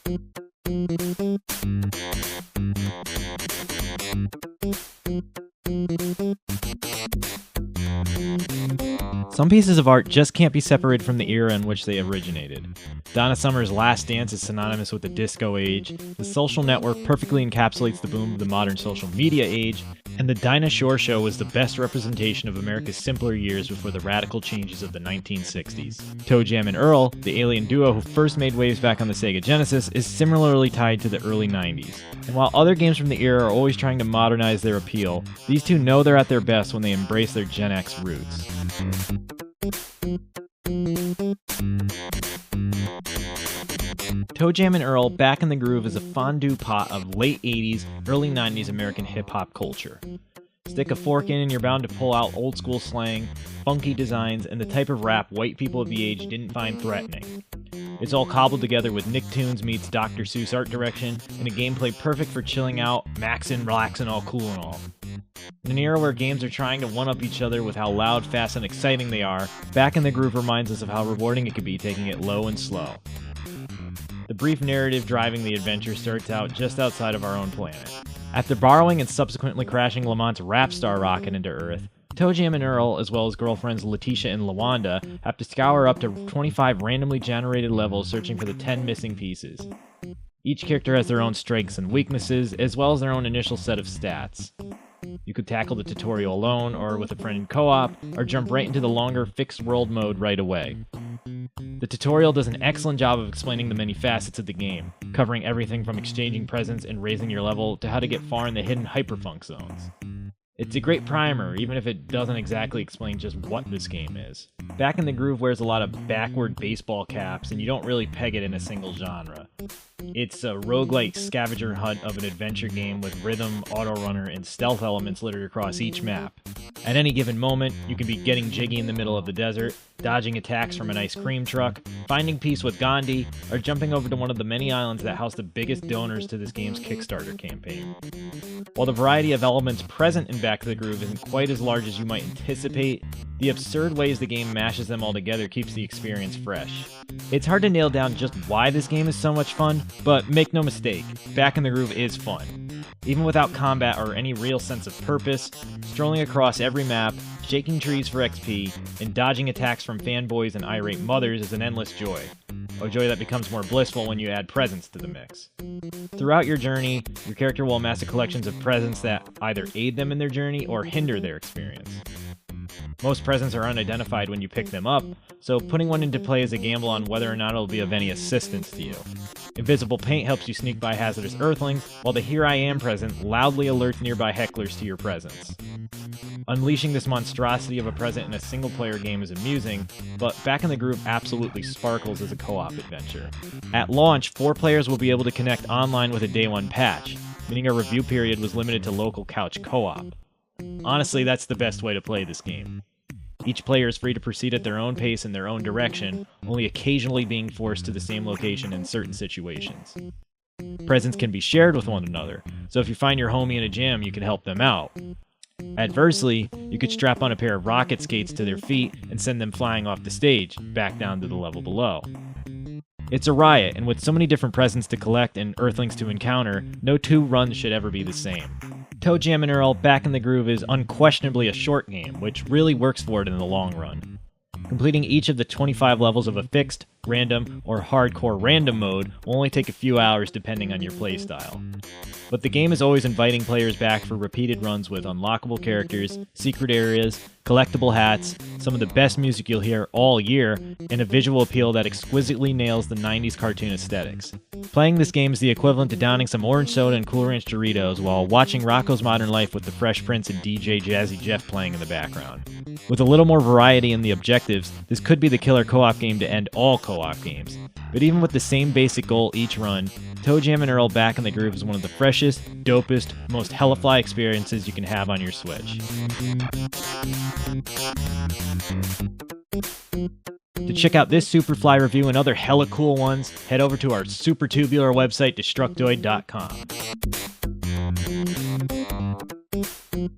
Some pieces of art just can't be separated from the era in which they originated. Donna Summer's Last Dance is synonymous with the disco age, The Social Network perfectly encapsulates the boom of the modern social media age, and the Dinah Shore Show was the best representation of America's simpler years before the radical changes of the 1960s. ToeJam and Earl, the alien duo who first made waves back on the Sega Genesis, is similarly tied to the early 90s. And while other games from the era are always trying to modernize their appeal, these two know they're at their best when they embrace their Gen X roots. ToeJam and Earl Back in the Groove is a fondue pot of late 80s, early 90s American hip-hop culture. Stick a fork in and you're bound to pull out old school slang, funky designs, and the type of rap white people of the age didn't find threatening. It's all cobbled together with Nicktoons meets Dr. Seuss art direction, and a gameplay perfect for chilling out, maxing, relaxing, all cool and all. In an era where games are trying to one-up each other with how loud, fast, and exciting they are, Back in the Groove reminds us of how rewarding it could be taking it low and slow. The brief narrative driving the adventure starts out just outside of our own planet. After borrowing and subsequently crashing Lamont's rap star rocket into Earth, ToeJam and Earl, as well as girlfriends Letitia and Lawanda, have to scour up to 25 randomly generated levels searching for the 10 missing pieces. Each character has their own strengths and weaknesses, as well as their own initial set of stats. You could tackle the tutorial alone, or with a friend in co-op, or jump right into the longer fixed world mode right away. The tutorial does an excellent job of explaining the many facets of the game, covering everything from exchanging presents and raising your level to how to get far in the hidden hyperfunk zones. It's a great primer, even if it doesn't exactly explain just what this game is. Back in the Groove wears a lot of backward baseball caps, and you don't really peg it in a single genre. It's a roguelike scavenger hunt of an adventure game with rhythm, auto-runner, and stealth elements littered across each map. At any given moment, you can be getting jiggy in the middle of the desert, dodging attacks from an ice cream truck, finding peace with Gandhi, or jumping over to one of the many islands that house the biggest donors to this game's Kickstarter campaign. While the variety of elements present in Back in the Groove isn't quite as large as you might anticipate, the absurd ways the game mashes them all together keeps the experience fresh. It's hard to nail down just why this game is so much fun, but make no mistake, Back in the Groove is fun. Even without combat or any real sense of purpose, strolling across every map, shaking trees for XP, and dodging attacks from fanboys and irate mothers is an endless joy. A joy that becomes more blissful when you add presents to the mix. Throughout your journey, your character will amass a collection of presents that either aid them in their journey or hinder their experience. Most presents are unidentified when you pick them up, so putting one into play is a gamble on whether or not it'll be of any assistance to you. Invisible paint helps you sneak by hazardous earthlings, while the Here I Am present loudly alerts nearby hecklers to your presence. Unleashing this monstrosity of a present in a single-player game is amusing, but Back in the Groove absolutely sparkles as a co-op adventure. At launch, 4 players will be able to connect online with a Day 1 patch, meaning a review period was limited to local couch co-op. Honestly, that's the best way to play this game. Each player is free to proceed at their own pace in their own direction, only occasionally being forced to the same location in certain situations. Presents can be shared with one another, so if you find your homie in a jam, you can help them out. Adversely, you could strap on a pair of rocket skates to their feet and send them flying off the stage, back down to the level below. It's a riot, and with so many different presents to collect and earthlings to encounter, no 2 runs should ever be the same. ToeJam and Earl Back in the Groove is unquestionably a short game, which really works for it in the long run. Completing each of the 25 levels of a fixed, random, or hardcore random mode will only take a few hours depending on your playstyle. But the game is always inviting players back for repeated runs with unlockable characters, secret areas, collectible hats, some of the best music you'll hear all year, and a visual appeal that exquisitely nails the 90s cartoon aesthetics. Playing this game is the equivalent to downing some orange soda and Cool Ranch Doritos while watching Rocko's Modern Life with the Fresh Prince and DJ Jazzy Jeff playing in the background. With a little more variety in the objectives, this could be the killer co-op game to end all co-op games. But even with the same basic goal each run, ToeJam and Earl Back in the Groove is one of the freshest, dopest, most hellafly experiences you can have on your Switch. To check out this Superfly review and other hella cool ones, head over to our super tubular website, Destructoid.com.